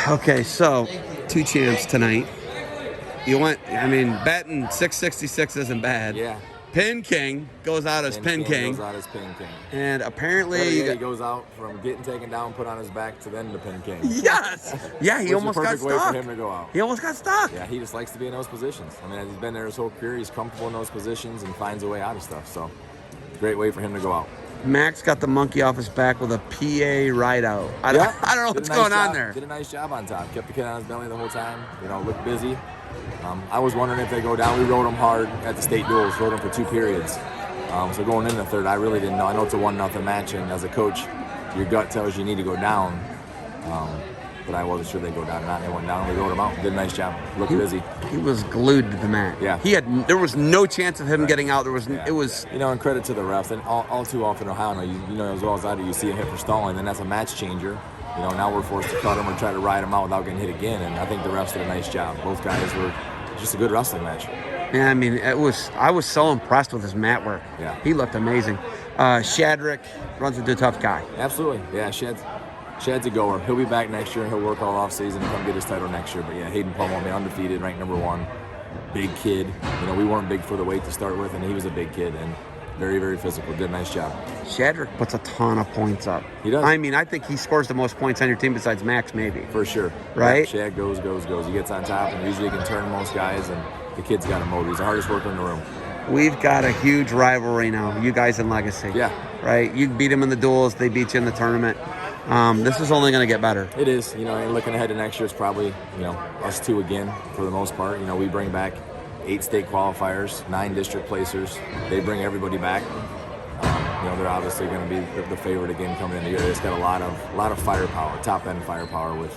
Okay, so 2 champs tonight. Betting 666 isn't bad. Yeah. Pin King goes out as Pin King. Goes out as Pin King. And apparently he goes out from getting taken down, put on his back, to then the Pin King. Yes. Yeah, he almost got stuck. Way for him to go out. He almost got stuck. Yeah, he just likes to be in those positions. I mean, he's been there his whole career. He's comfortable in those positions and finds a way out of stuff. So, great way for him to go out. Max got the monkey off his back with a PA ride out. I don't know what's going on there. Did a nice job on top. Kept the kid on his belly the whole time. Looked busy. I was wondering if they go down. We rode them hard at the state duels. Rode them for 2 periods. So going in the third, I really didn't know. I know it's a 1-0 match, and as a coach, your gut tells you need to go down. But I wasn't sure they'd go down or not. They went down. We rode them out. Did a nice job. Looked busy. He was glued to the mat. Yeah. There was no chance of him getting out. It was. And credit to the refs. And all too often, Ohio, you know as well as I do, you see a hit for stalling, and that's a match changer. Now we're forced to cut him or try to ride him out without getting hit again. And I think the refs did a nice job. Both guys were just a good wrestling match. Yeah, I was so impressed with his mat work. Yeah. He looked amazing. Shadrick runs into a tough guy. Absolutely. Yeah, Shad's a goer. He'll be back next year, and he'll work all off season and come get his title next year. But yeah, Hayden Pummel, undefeated, ranked number 1. Big kid. We weren't big for the weight to start with, and he was a big kid and very, very physical. Did a nice job. Shadrick puts a ton of points up. He does. I think he scores the most points on your team besides Max, maybe. For sure. Right? Yeah, Shad goes. He gets on top, and usually he can turn most guys, and the kid's got a motor. He's the hardest worker in the room. We've got a huge rivalry now, you guys in Legacy. Yeah. Right? You beat them in the duels, they beat you in the tournament. This is only going to get better. It is. And looking ahead to next year, it's probably, us 2 again for the most part. We bring back 8 state qualifiers, 9 district placers. They bring everybody back. They're obviously going to be the favorite again coming in the year. It's got a lot of firepower, top-end firepower with,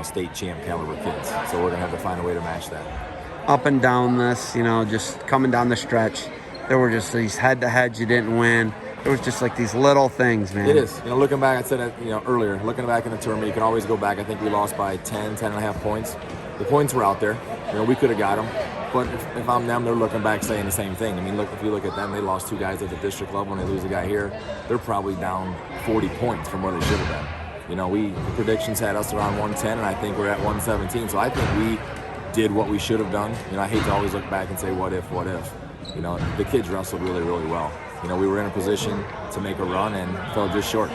state champ caliber kids. So we're going to have to find a way to match that. Up and down this, just coming down the stretch, there were just these head-to-heads you didn't win. It was just like these little things, man. It is. Looking back, I said that, earlier, looking back in the tournament, you can always go back. I think we lost by 10.5 points. The points were out there. We could have got them. But if I'm them, they're looking back saying the same thing. If you look at them, they lost 2 guys at the district level and they lose a guy here. They're probably down 40 points from where they should have been. The predictions had us around 110, and I think we're at 117. So I think we did what we should have done. I hate to always look back and say, what if? The kids wrestled really, really well. We were in a position to make a run and fell just short.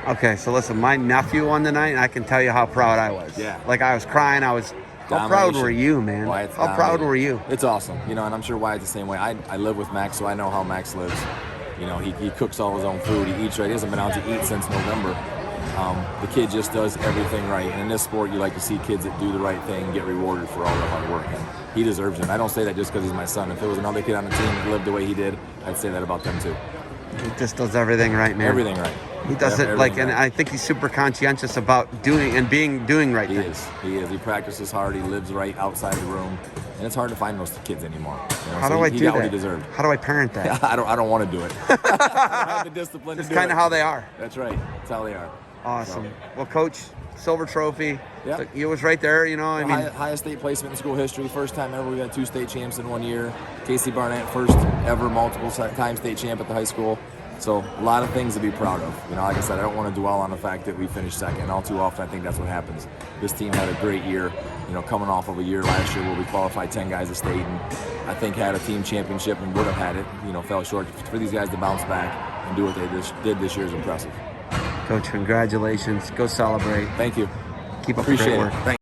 Okay, so listen, my nephew won tonight, and I can tell you how proud I was. Yeah. I was crying. How proud were you, man? How proud were you? It's awesome. And I'm sure Wyatt's the same way. I live with Max, so I know how Max lives. He cooks all his own food. He eats right. He hasn't been out to eat since November. The kid just does everything right. And in this sport, you like to see kids that do the right thing get rewarded for all their hard work. And he deserves it. And I don't say that just because he's my son. If it was another kid on the team that lived the way he did, I'd say that about them too. He just does everything right, man. Everything right. He does it and I think he's super conscientious about doing right things. He is. He practices hard. He lives right outside the room. And it's hard to find those kids anymore. How do I do that? He got what he deserved. How do I parent that? I don't want to do it. I don't have the discipline to do it. It's kind of how they are. That's right. That's how they are. Awesome. So. Well, Coach, silver trophy. Yeah. It was right there, Highest state placement in school history. First time ever we got 2 state champs in 1 year. Casey Barnett, first ever multiple time state champ at the high school. So a lot of things to be proud of. Like I said, I don't want to dwell on the fact that we finished second. And all too often, I think that's what happens. This team had a great year, coming off of a year last year where we qualified 10 guys to state and I think had a team championship and would have had it, fell short. For these guys to bounce back and do what they did this year is impressive. Coach, congratulations. Go celebrate. Thank you. Keep up the great work. Thank you.